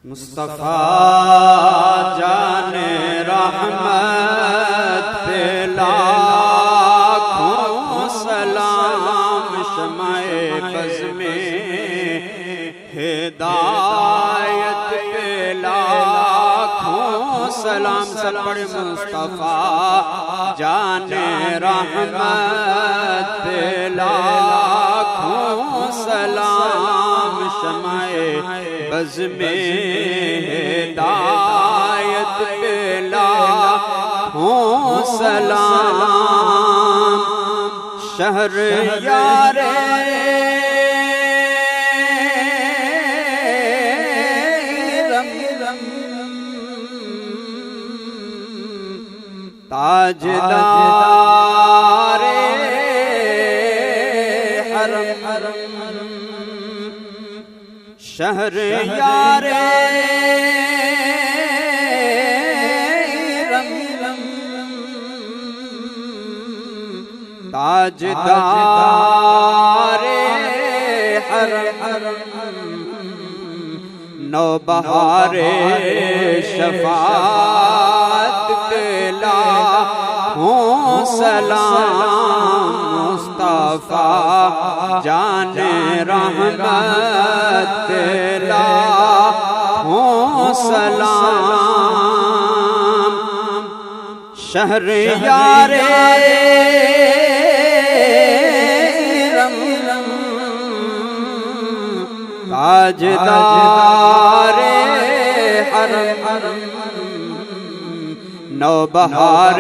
مصطفیٰ جان رحمت پہ لاکھوں سلام، شمع بز میں ہدایت پہ لاکھوں سلام، سب پڑھ مصطفیٰ جان رحمت پہ لاکھوں سلام، شمع بز میں ہدایت پہ لاکھوں سلام، شہر یار تاجدار حرم، شہر یار تاجدار حرم، نوبہار شفاعت پہ لاکھوں سلام، مصطفیٰ جان رحمت پہ لاکھوں سلام، شہر یار تاجدار حرم، نوبہار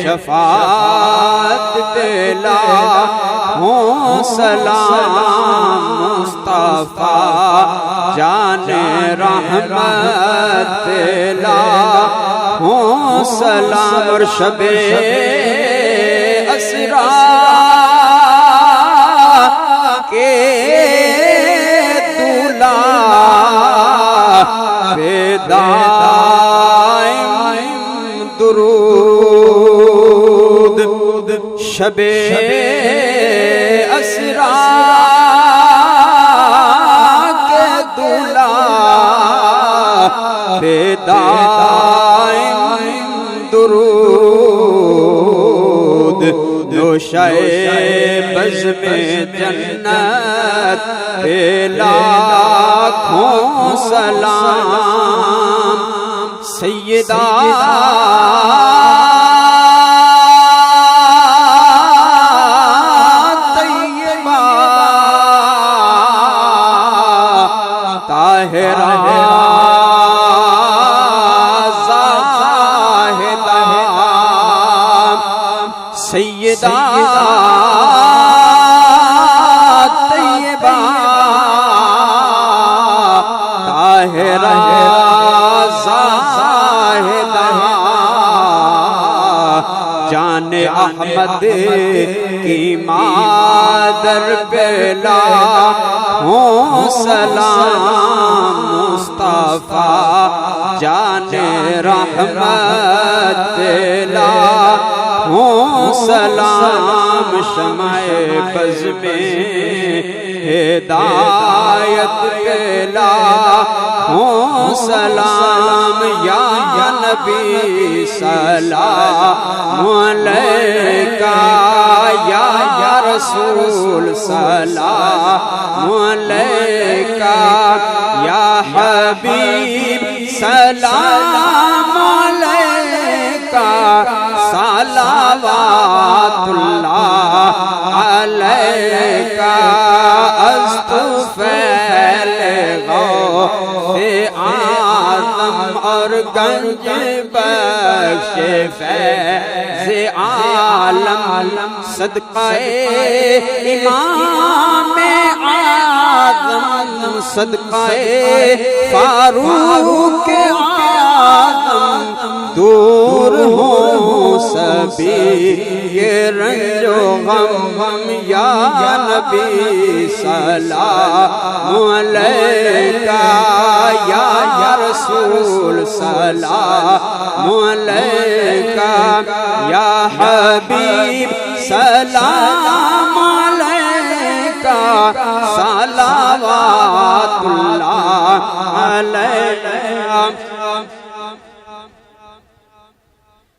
شفاعت پہ لاکھوں سلام، مصطفیٰ جان رحمت پہ لاکھوں سلام، اور شب اسرا کے دائم درود، شب اسرا کے دولہا پہ دائم درود، نوشہ بز میں جنت پہ لاکھوں سلام، سیدہ طیبہ طاہرہ زاہدہ، سیدہ طیبہ طاہرہ جان احمد کی مادر پہ لاکھوں سلام، مصطفیٰ جان رحمت پہ لاکھوں سلام، شمع بز میں ہدایت پہ لاکھوں سلام، یا نبی سلام علیکہ، یا رسول سلام علیکہ، یا حبیب سلام علیکہ، صلوات اللہ علیکہ، استفیل غوث اعظم اور گنج بخش فیض عالم، صدقہ امام اعظم، صدقہ فاروق اعظم، دور ہوں سبھی یہ رنج و غم، یا نبی سلام علیکہ، یا رسول سلام علیکہ، یا حبیب سلام علیکہ، صلوات اللہ علینا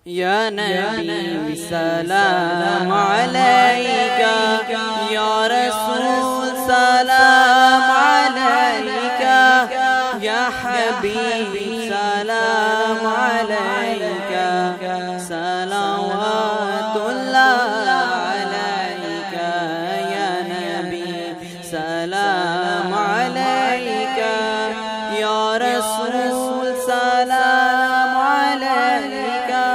یا نبی سلام علیکہ، یا رسول سلام علیکہ، یا حبیب سلام علیکہ، صلوات اللہ علیکہ، یا نبی سلام علیکہ، یا رسول سلام علیکہ،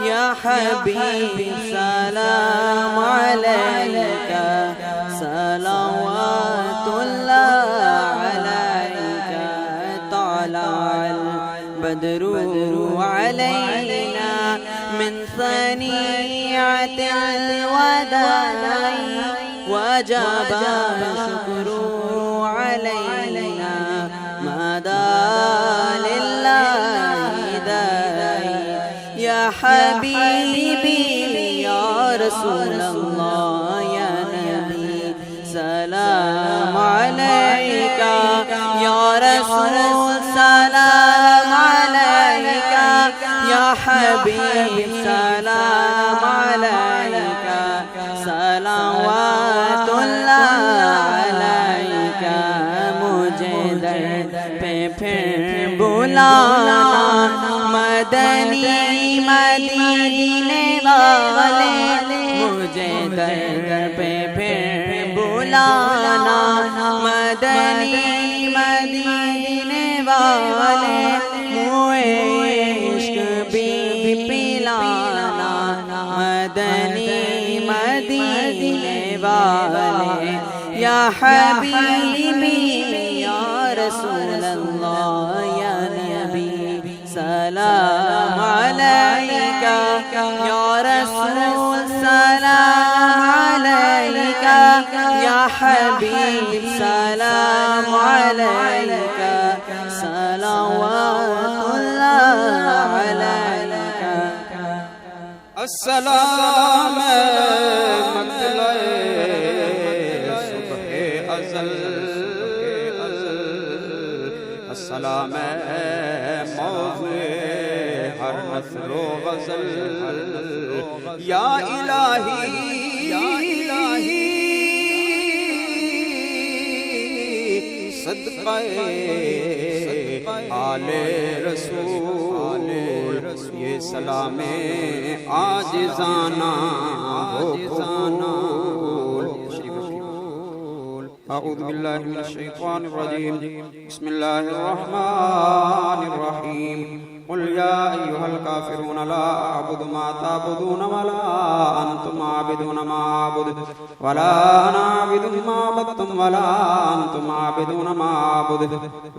یا حبیب سلام علیکہ، صلوات اللہ علیکہ، طلع البدر علینا من ثنیعۃ الوداع وجب الشکر علینا مدى للہ داعی، یا حبیبی یا رسول اللہ، یا نبی سلام علیکہ، یا رسول سلام علیکہ، یا حبیب سلام علیکہ، صلوات اللہ علیکہ، مجھے در پہ پھر بلانا مدنی مدینے والے، مجھے در پہ پھر بلانا مدنی مدینے والے، موئے عشق بھی پلانا مدنی مدینے والے، یا حبیبی یا رسول اللہ، یا نبی سلام علیکہ، یا رسول سلام علیکہ، یا حبیب سلام علیکہ، صلوات اللہ علیکہ۔ السلام مطلع صبح ازل، السلام موضع ہر نثر و غزل، یا الہی صدقہ آل رسول، یہ سلام عاجزانہ ہو قبول۔ اعوذ باللہ من الشیطان الرجیم، بسم اللہ الرحمن الرحیم، قل یا ایہا الکافرون لا اعبد ما تعبدون ولا انتم عابدون ما اعبد ولا انا عابد ما عبدتم ولا انتم عابدون ما اعبد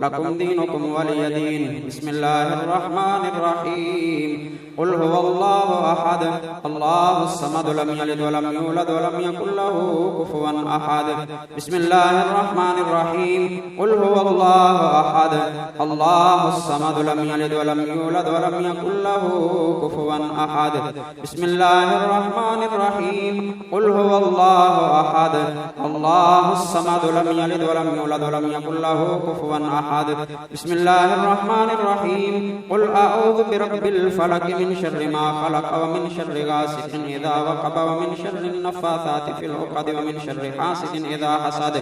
لکم دینکم ولی دین۔ بسم اللہ الرحمن الرحیم، قل هو اللہ احد اللہ الصمد لم یلد ولم یولد ولم یکن له کفوا احد۔ بسم اللہ الرحمن الرحیم، قل هو اللہ احد اللہ الصمد لم یلد ولم یولد ولم یکن له کفوا احد۔ بسم اللہ الرحمن الرحیم، قل هو اللہ احد اللہ الصمد لم یلد ولم یولد ولم یکن له کفوا احد۔ بسم اللہ الرحمن الرحیم، قل اعوذ برب الفلق من شر ما خلق ومن شر غاسق اذا وقب ومن شر النفاثات في العقد ومن شر حاسد اذا حسد۔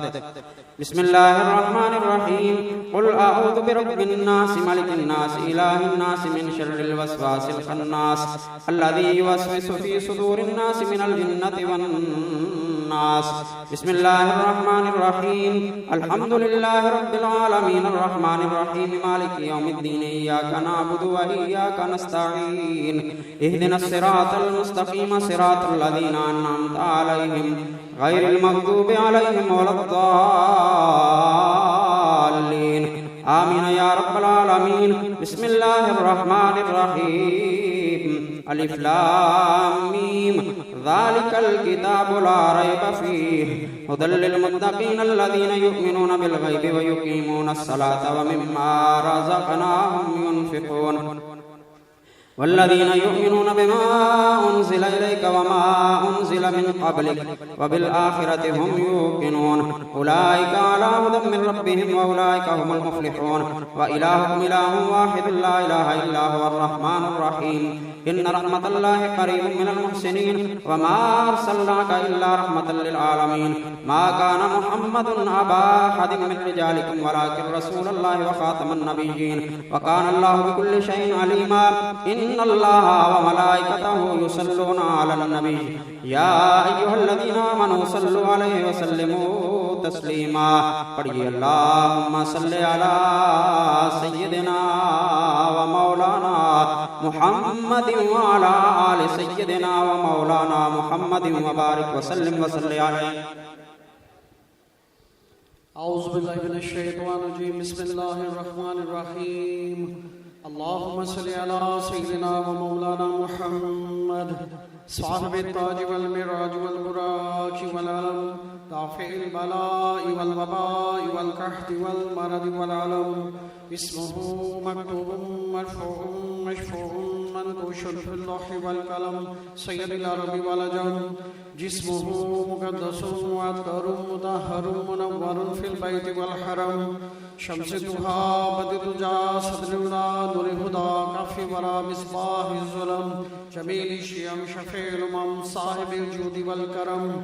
بسم اللہ الرحمن الرحیم، قل اعوذ برب الناس ملک الناس الہ الناس من شر الوسواس الخناس الذي يوسوس في صدور الناس من الجنة والناس۔ بسم اللہ الرحمن الرحیم، الحمد للہ رب العالمین الرحمن الرحیم مالک یوم الدین، ایاک نعبد و ایاک نستعین، اہدنا الصراط المستقیم صراط الذین انعمت علیہم غیر المغضوب علیہم ولا الضالین، آمین یا رب العالمین۔ بسم اللہ الرحمن الرحیم، الف لام میم، ذالک الکتاب لا ریب فیہ ھدی للمتقین الذین یؤمنون بالغیب ویقیمون الصلاۃ ومما رزقناہم ینفقون۔ والذين يؤمنون بما أنزل إليك وما أنزل من قبلك وبالآخرة هم يوقنون أولئك على هدى من ربهم وأولئك هم المفلحون وإلهكم إله واحد لا إله إلا هو الرحمن الرحيم إن رحمة الله قريب من المحسنين وما أرسلناك إلا رحمة للعالمين ما كان محمد أبا أحد من رجالكم ولكن رسول الله وخاتم النبيين وكان الله بكل شيء عليما إن الله وملائكته يصلون على النبي يا أيها الذين آمنوا صلوا عليه وسلموا تسليما پڑھیے اللهم صل على سيدنا ومولانا محمد وعلى آل سيدنا ومولانا محمد وبارك وسلم وصل عليه. أعوذ بالله من الشيطان الرجيم بسم الله الرحمن الرحيم اللهم صل على سيدنا ومولانا محمد صاحب التاج والمراج والبراك والعلم دافع البلاء والوباء والقحط والمرض والعلم اسمه مكتوب مرفوع مشفوع منقوش في اللوح والقلم سيد العرب والعجم جسمه مقدس معطر مطهر منور في البيت والحرم شمس الضحى بدر الدجى صدر الهدى نور الهدى كف ورى مصباح الظلم جميل الشيم شفيع الامم صاحب الجود والكرم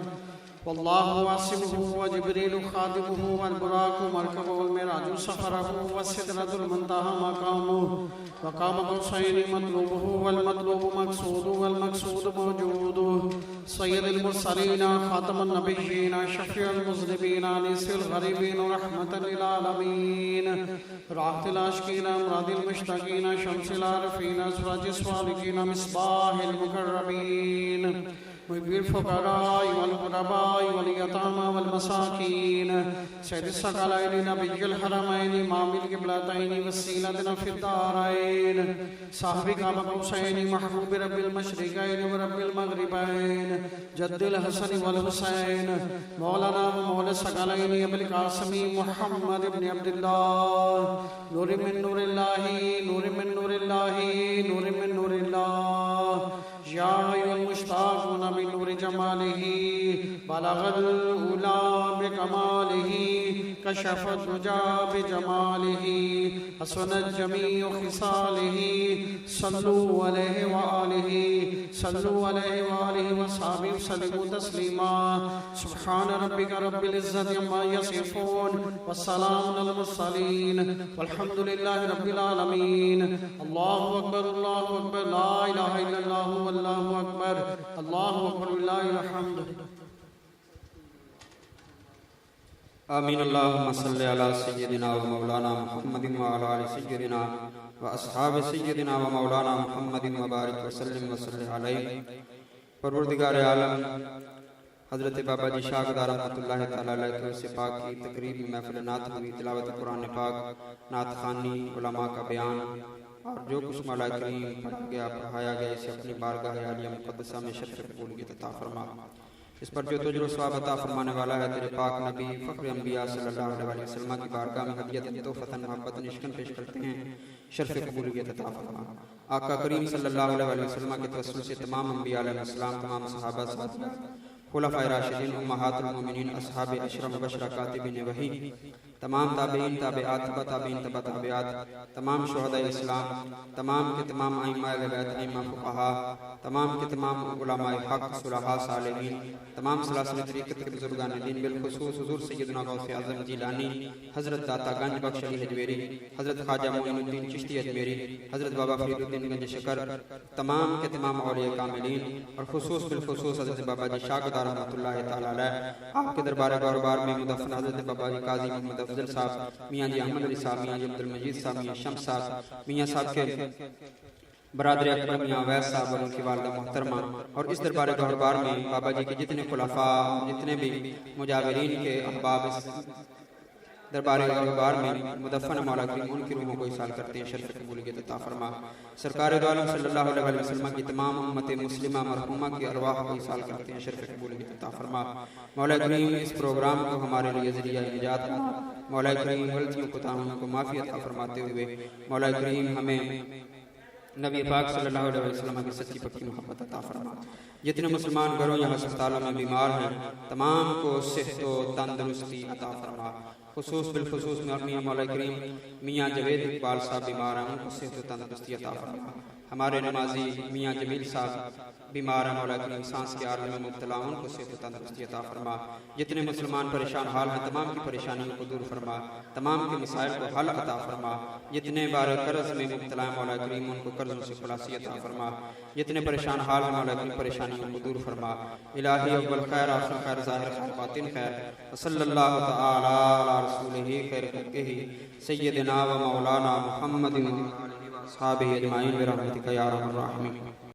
والله واسمه وجبريل خادمه والبراق مركبه والمراج سفره والسدرة المنتهى مقامه وقام قوسين مطلوبه والمطلوب مقصود والمقصود موجود سيد المرسلين خاتم النبيين شفيع المذنبين انيس الغريبين رحمة للعالمين راحة العاشقين امراض المشتاقين شمس العارفين سراج الصالحين مصباح المقربين مبير الفقراء والغرباء واليتامى والمساكين سيد الثقلين نبي الحرمين امام القبلتين وسيلتنا في الدارين صاحب قاب قوسين محبوب رب المشرقين ورب المغربين جد الحسن والحسين مولانا ومولى الثقلين ابي القاسم محمد بن عبد الله نور من نور الله نور من نور الله نور من نور الله يا أيها المشتاقون بنور جماله بلغ الأولى بكماله كشف الدجى بجماله حسنت جميع خصاله صلوا عليه وآله صلوا عليه وآله وصحبه وسلموا تسليما سبحان ربك رب العزة عما يصفون والسلام على المرسلين والحمد لله رب العالمين الله أكبر لا إله إلا الله الله أكبر الله أكبر لله الحمد. آمين. اللهم صل على سيدنا ومولانا محمد وعلى آل سيدنا وأصحاب سيدنا ومولانا محمد وبارك وسلم وصل عليه. پروردگار عالم حضرت بابا جی شاہ گدار رحمۃ اللہ تعالی علیہ سے پاک کی تقریبی محفل نعت ہوئی، تلاوت قرآن پاک، نعت خوانی، علماء کا بیان اور جو کچھ مولا کریم پڑھا گیا پڑھایا گیا اسے اپنی بارگاہ عالیہ مقدسہ میں شرف قبولیت عطا فرما. اس پر جو تجر و ثواب عطا فرمانے والا ہے تیرے پاک نبی فخر انبیاء صلی اللہ علیہ وسلم کی بارگاہ میں ہدیت تحفۃ محبت نشکن پیش کرتے ہیں، شرف قبولیت عطا فرما. آقا کریم صلی اللہ علیہ وسلم کے توسل سے تمام انبیاء علیہ السلام، تمام صحابہ ساتھیان، خلفائے راشدین، امہات المومنین، اصحاب عشرہ مبشرہ کاتبین وحی، تمام تابعین، تابعات، تبع تابعین، تبع تابعات، تمام شہداء اسلام، تمام کے تمام ائمہ اہل بیت، ائمہ فقہا، تمام کے تمام علماء حق، صلحاء، صالحین، تمام سلاسل طریقت کے بزرگان دین، بالخصوص حضور سیدنا غوث اعظم جیلانی، حضرت داتا گنج بخش علی حجویری، حضرت خواجہ معین الدین چشتی اجمیری، حضرت بابا فرید الدین گنج شکر، تمام کے تمام اولیاء کاملین، اور خصوص بالخصوص حضرت بابا جی شاہ گدار رحمۃ اللہ تعالی علیہ آپ کے دربار گوربار میں مدفن حضرت بابا جی قاضی محمد افضل صاحب، میاں جی احمد علی صاحب، میاں جی عبد المجید صاحب، میاں شمس صاحب، میاں صاحب کے برادر اکبر میاں ویس صاحب اور ان کی والدہ محترمہ، اور اس دربار گوربار میں بابا جی کے جتنے خلفاء، جتنے بھی مجاورین کے احباب اس دربار گوربار میں مدفن مولا کریم ان کی روحوں کو اصال کرتے ہیں، شرف قبولیت عطا فرما. سرکار دو عالم صلی اللہ علیہ وسلم کی تمام امت مسلمہ مرحومہ کی ارواح کو اصال کرتے ہیں، شرف قبولیت عطا فرما. مولا کریم اس پروگرام کو ہمارے لیے ذریعہ نجات بنا. مولا کریم غلطیوں کو تاہم کو معافی عطا فرماتے ہوئے مولا کریم ہمیں نبی پاک صلی اللہ علیہ وسلم کی سچی پکی محبت عطا فرما۔ جتنے مسلمان گھروں یا ہسپتالوں میں بیمار ہیں تمام کو صحت و تندرستی عطا فرما۔ خصوص بالخصوص میاں مولا کریم میاں جاوید اقبال صاحب بیمار ہیں، ان کو صحت و تندرستی عطا فرما۔ ہمارے نمازی میاں جمیل صاحب بیمار ہیں، مولا کریم سانس کے عالم میں مبتلا، ان کو صحت و تندرستی عطا فرما۔ جتنے مسلمان پریشان حال ہیں تمام کی پریشانیوں کو دور فرما، تمام کے مسائل کو حل عطا فرما۔ جتنے بار قرض میں مبتلا ہیں مولا کریم ان کو قرضوں سے خلاصی عطا فرما۔ جتنے پریشان حال ہیں مولا کریم پریشانیوں کو دور فرما۔ الہی اول خیر آخر خیر ظاہر خیر باطن خیر، وصلی اللہ تعالی علی رسولہ خیر خلقہ سیدنا و مولانا محمد و آلہ و اصحابہ اجمعین برحمتک یا ارحم الراحمین۔